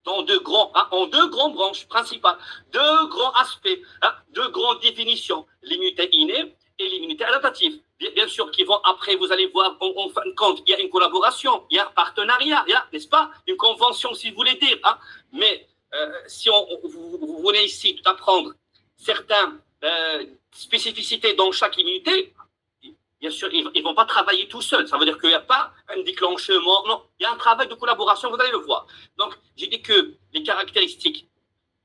dans en deux grandes branches principales, deux grands aspects, deux grandes définitions, l'immunité innée et l'immunité adaptative. Bien sûr, qui vont après, vous allez voir, en fin de compte, il y a une collaboration, il y a un partenariat, n'est-ce pas, une convention, si vous voulez dire. Mais si vous venez ici tout apprendre certaines spécificités dans chaque immunité, bien sûr, ils ne vont pas travailler tout seuls. Ça veut dire qu'il n'y a pas un déclenchement. Non, il y a un travail de collaboration, vous allez le voir. Donc, j'ai dit que les caractéristiques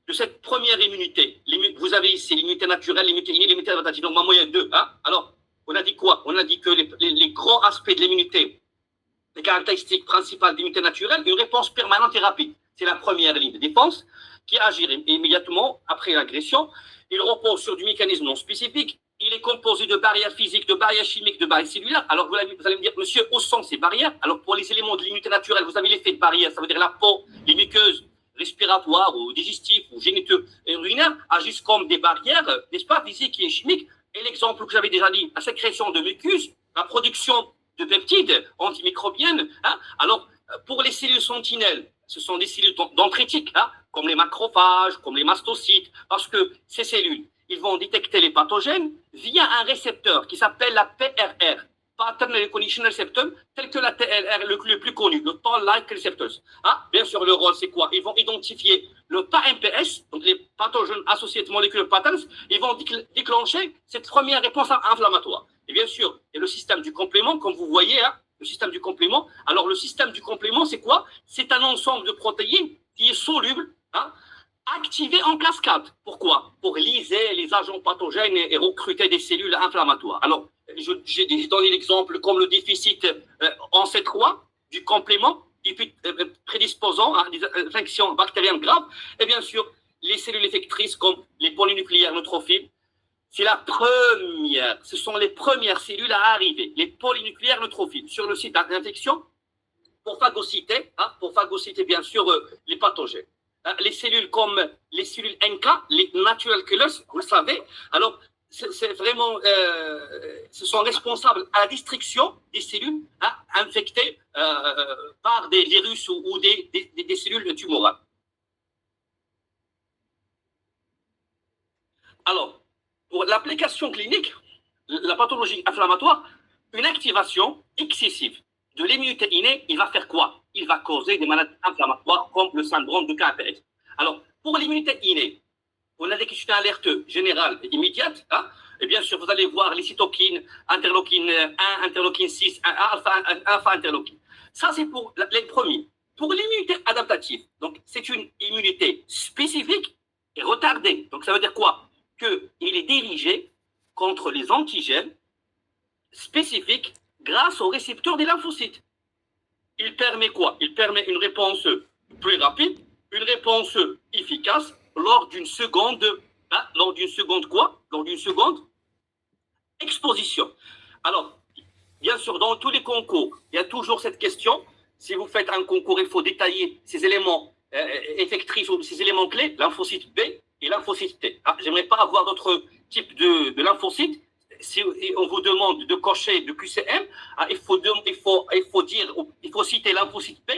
de cette première immunité, vous avez ici l'immunité naturelle, l'immunité innée, l'immunité adaptative. Donc, moi, il y a deux. Alors, on a dit quoi? On a dit que les grands aspects de l'immunité, les caractéristiques principales de l'immunité naturelle, une réponse permanente et rapide. C'est la première ligne de défense qui agit immédiatement après l'agression. Il repose sur du mécanisme non spécifique. Il est composé de barrières physiques, de barrières chimiques, de barrières cellulaires. Alors, vous allez me dire, monsieur, où sont ces barrières? Alors, pour les éléments de l'immunité naturelle, vous avez l'effet de barrière, ça veut dire la peau, les muqueuses respiratoires ou digestives ou génitaux et urinaires agissent comme des barrières, n'est-ce pas, physiques et chimiques. Et l'exemple que j'avais déjà dit, la sécrétion de mucus, la production de peptides antimicrobiennes. Alors, pour les cellules sentinelles, ce sont des cellules dendritiques, comme les macrophages, comme les mastocytes, parce que ces cellules, ils vont détecter les pathogènes via un récepteur qui s'appelle la PRR, Pattern Recognition Receptor, tel que la TLR le plus connu, le Toll-like Receptors. Bien sûr, le rôle, c'est quoi? Ils vont identifier le PAMPS, donc les pathogènes associés molecular patterns, ils vont déclencher cette première réponse inflammatoire. Et bien sûr, il y a le système du complément, comme vous voyez, le système du complément. Alors, le système du complément, c'est quoi? C'est un ensemble de protéines qui est soluble, activé en cascade. Pourquoi? Pour liser les agents pathogènes et recruter des cellules inflammatoires. Alors, j'ai donné l'exemple comme le déficit en C3 du complément prédisposant à des infections bactériennes graves. Et bien sûr, les cellules effectrices comme les polynucléaires neutrophiles, c'est la première, ce sont les premières cellules à arriver, les polynucléaires neutrophiles, sur le site d'infection pour phagocyter bien sûr les pathogènes. Les cellules comme les cellules NK, les natural killers, vous le savez. Alors, c'est vraiment, ce sont responsables à la destruction des cellules infectées par des virus ou des cellules tumorales. Alors, pour l'application clinique, la pathologie inflammatoire, une activation excessive de l'immunité innée, il va faire quoi? Il va causer des maladies inflammatoires comme le syndrome de KPS. Alors, pour l'immunité innée, on a des questions d'alerte générale et immédiate. Et bien sûr, vous allez voir les cytokines, interleukine 1, interleukine 6, alpha interleukine. Ça, c'est pour les premiers. Pour l'immunité adaptative, donc c'est une immunité spécifique et retardée. Donc, ça veut dire quoi? Qu'il est dirigé contre les antigènes spécifiques grâce au récepteur des lymphocytes. Il permet quoi? Il permet une réponse plus rapide, une réponse efficace lors d'une seconde, lors d'une seconde exposition. Alors, bien sûr, dans tous les concours, il y a toujours cette question. Si vous faites un concours, il faut détailler ces éléments effectifs ou ces éléments clés, lymphocyte B et lymphocyte T. J'aimerais pas avoir d'autres types de lymphocytes. Si on vous demande de cocher de QCM, il faut citer lymphocyte B,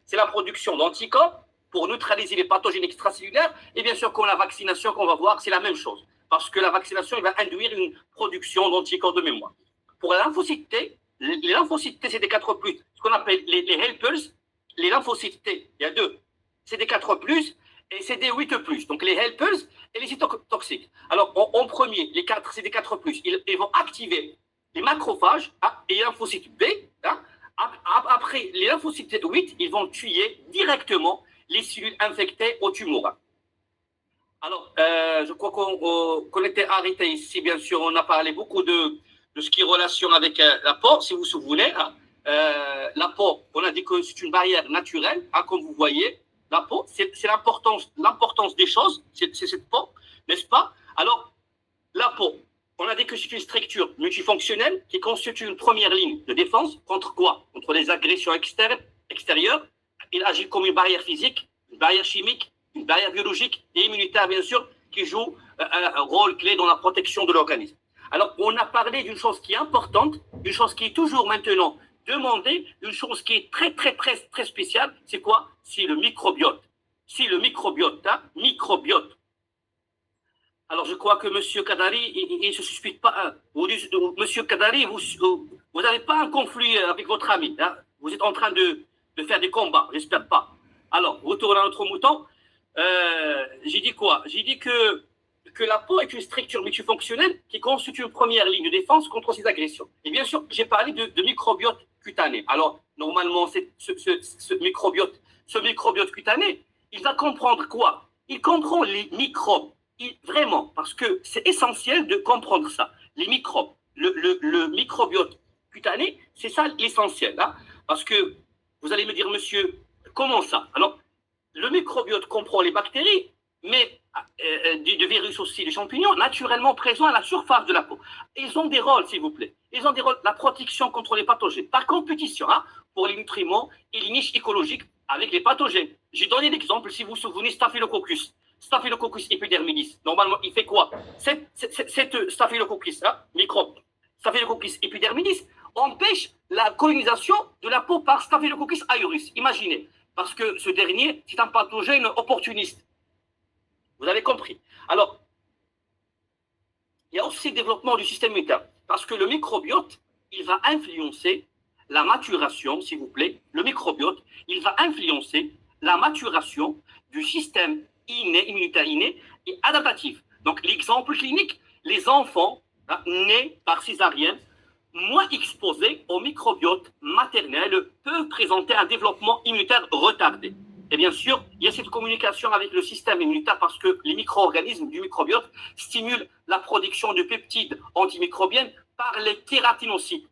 c'est la production d'anticorps pour neutraliser les pathogènes extracellulaires. Et bien sûr, comme la vaccination qu'on va voir, c'est la même chose. Parce que la vaccination va induire une production d'anticorps de mémoire. Pour la lymphocyte T, les lymphocytes T, c'est des 4+, ce qu'on appelle les helpers. Les lymphocytes T, il y a deux, c'est des 4+, et c'est des 8+, donc les helpers et les cytotoxiques. Alors, en premier, les 4, c'est des 4+, ils vont activer les macrophages et les lymphocytes B. Après, les lymphocytes 8, ils vont tuer directement les cellules infectées au tumeur. Alors, je crois qu'on était arrêté ici, bien sûr, on a parlé beaucoup de ce qui est relation avec la peau, si vous vous souvenez. La peau, on a dit que c'est une barrière naturelle, comme vous voyez. La peau, c'est l'importance des choses, c'est cette peau, n'est-ce pas? Alors, la peau, on a dit que c'est une structure multifonctionnelle qui constitue une première ligne de défense contre quoi? Contre les agressions extérieures. Il agit comme une barrière physique, une barrière chimique, une barrière biologique et immunitaire, bien sûr, qui joue un rôle clé dans la protection de l'organisme. Alors, on a parlé d'une chose qui est importante, une chose qui est toujours maintenant demandée, une chose qui est très, très, très, très spéciale, c'est quoi? C'est le microbiote. microbiote, hein, microbiote. Alors, je crois que M. Kadari, il ne se suspecte pas. Monsieur Kadari, vous n'avez pas un conflit avec votre ami. Hein. Vous êtes en train de faire des combats, j'espère pas. Alors, retournons à notre mouton. J'ai dit quoi? J'ai dit que la peau est une structure multifonctionnelle qui constitue une première ligne de défense contre ces agressions. Et bien sûr, j'ai parlé de microbiote cutané. Alors, normalement, ce microbiote cutané, il va comprendre quoi? Il comprend les microbes. Vraiment, parce que c'est essentiel de comprendre ça. Les microbes, le microbiote cutané, c'est ça l'essentiel. Hein? Parce que vous allez me dire, monsieur, comment ça? Alors, le microbiote comprend les bactéries, mais des virus aussi, les champignons, naturellement présents à la surface de la peau. Ils ont des rôles, s'il vous plaît. Ils ont des rôles, la protection contre les pathogènes, par compétition, hein, pour les nutriments et les niches écologiques avec les pathogènes. J'ai donné l'exemple, si vous vous souvenez, Staphylococcus epidermidis. Normalement, il fait quoi? Cette Staphylococcus, hein, microbe, Staphylococcus epidermidis, empêche la colonisation de la peau par Staphylococcus aureus. Imaginez, parce que ce dernier, c'est un pathogène opportuniste. Vous avez compris. Alors, il y a aussi le développement du système immunitaire, parce que le microbiote, il va influencer la maturation, s'il vous plaît. Le microbiote, il va influencer la maturation du système immunitaire inné et adaptatif. Donc, l'exemple clinique, les enfants nés par césarienne, moins exposés au microbiote maternel, peuvent présenter un développement immunitaire retardé. Et bien sûr, il y a cette communication avec le système immunitaire parce que les micro-organismes du microbiote stimulent la production de peptides antimicrobiennes par les kératinocytes. Et